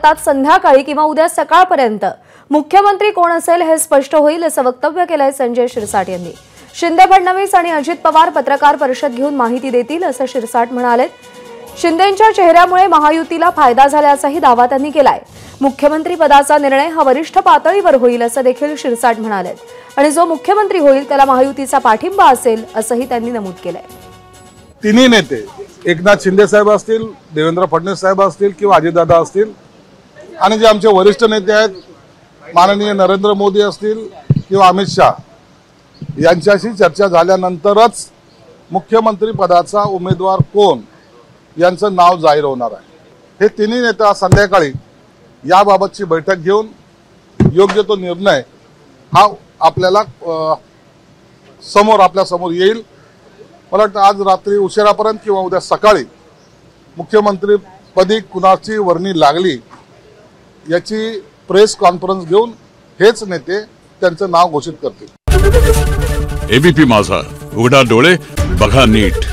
बघतात संध्याकाळी किंवा उद्या सकाळपर्यंत मुख्यमंत्री कोण असेल हे स्पष्ट होईल असं वक्तव्य केलंय संजय शिरसाट यांनी। शिंदे, फडणवीस आणि अजित पवार पत्रकार परिषद घेऊन माहिती देतील असं शिरसाट म्हणाले। शिंदेंच्या चेहऱ्यामुळे महायुतीला फायदा झाल्याचाही दावा त्यांनी केलाय। मुख्यमंत्री पदाचा निर्णय हा वरिष्ठ पातळीवर होईल असं देखील शिरसाट म्हणाले आणि जो मुख्यमंत्री होईल त्याला महायुतीचा पाठिंबा असेल असंही त्यांनी नमूद केलंय। तिन्ही नेते एकनाथ शिंदे साहेब असतील, देवेंद्र फडणवीस साहेब असतील किंवा अजितदादा असतील आणि जे आमचे वरिष्ठ नेते आहेत माननीय नरेंद्र मोदी असतील किंवा अमित शाह यांच्याशी चर्चा झाल्यानंतरच मुख्यमंत्री पदाचा उमेदवार कोण यांचं नाव जाहीर होणार आहे। हे तिन्ही नेते संध्याकाळी याबाबतची बैठक घेऊन योग्य तो निर्णय हा आपल्याला आपल्या समोर येईल। मला वाटतं आज रात्री उशिरापर्यंत किंवा उद्या सकाळी मुख्यमंत्री पदी कुणाची वर्णी लागली याची प्रेस कॉन्फरन्स घेऊन हेच नेते त्यांचं नाव घोषित करतील। एबीपी माझा, उघडा डोळे बघा नीट।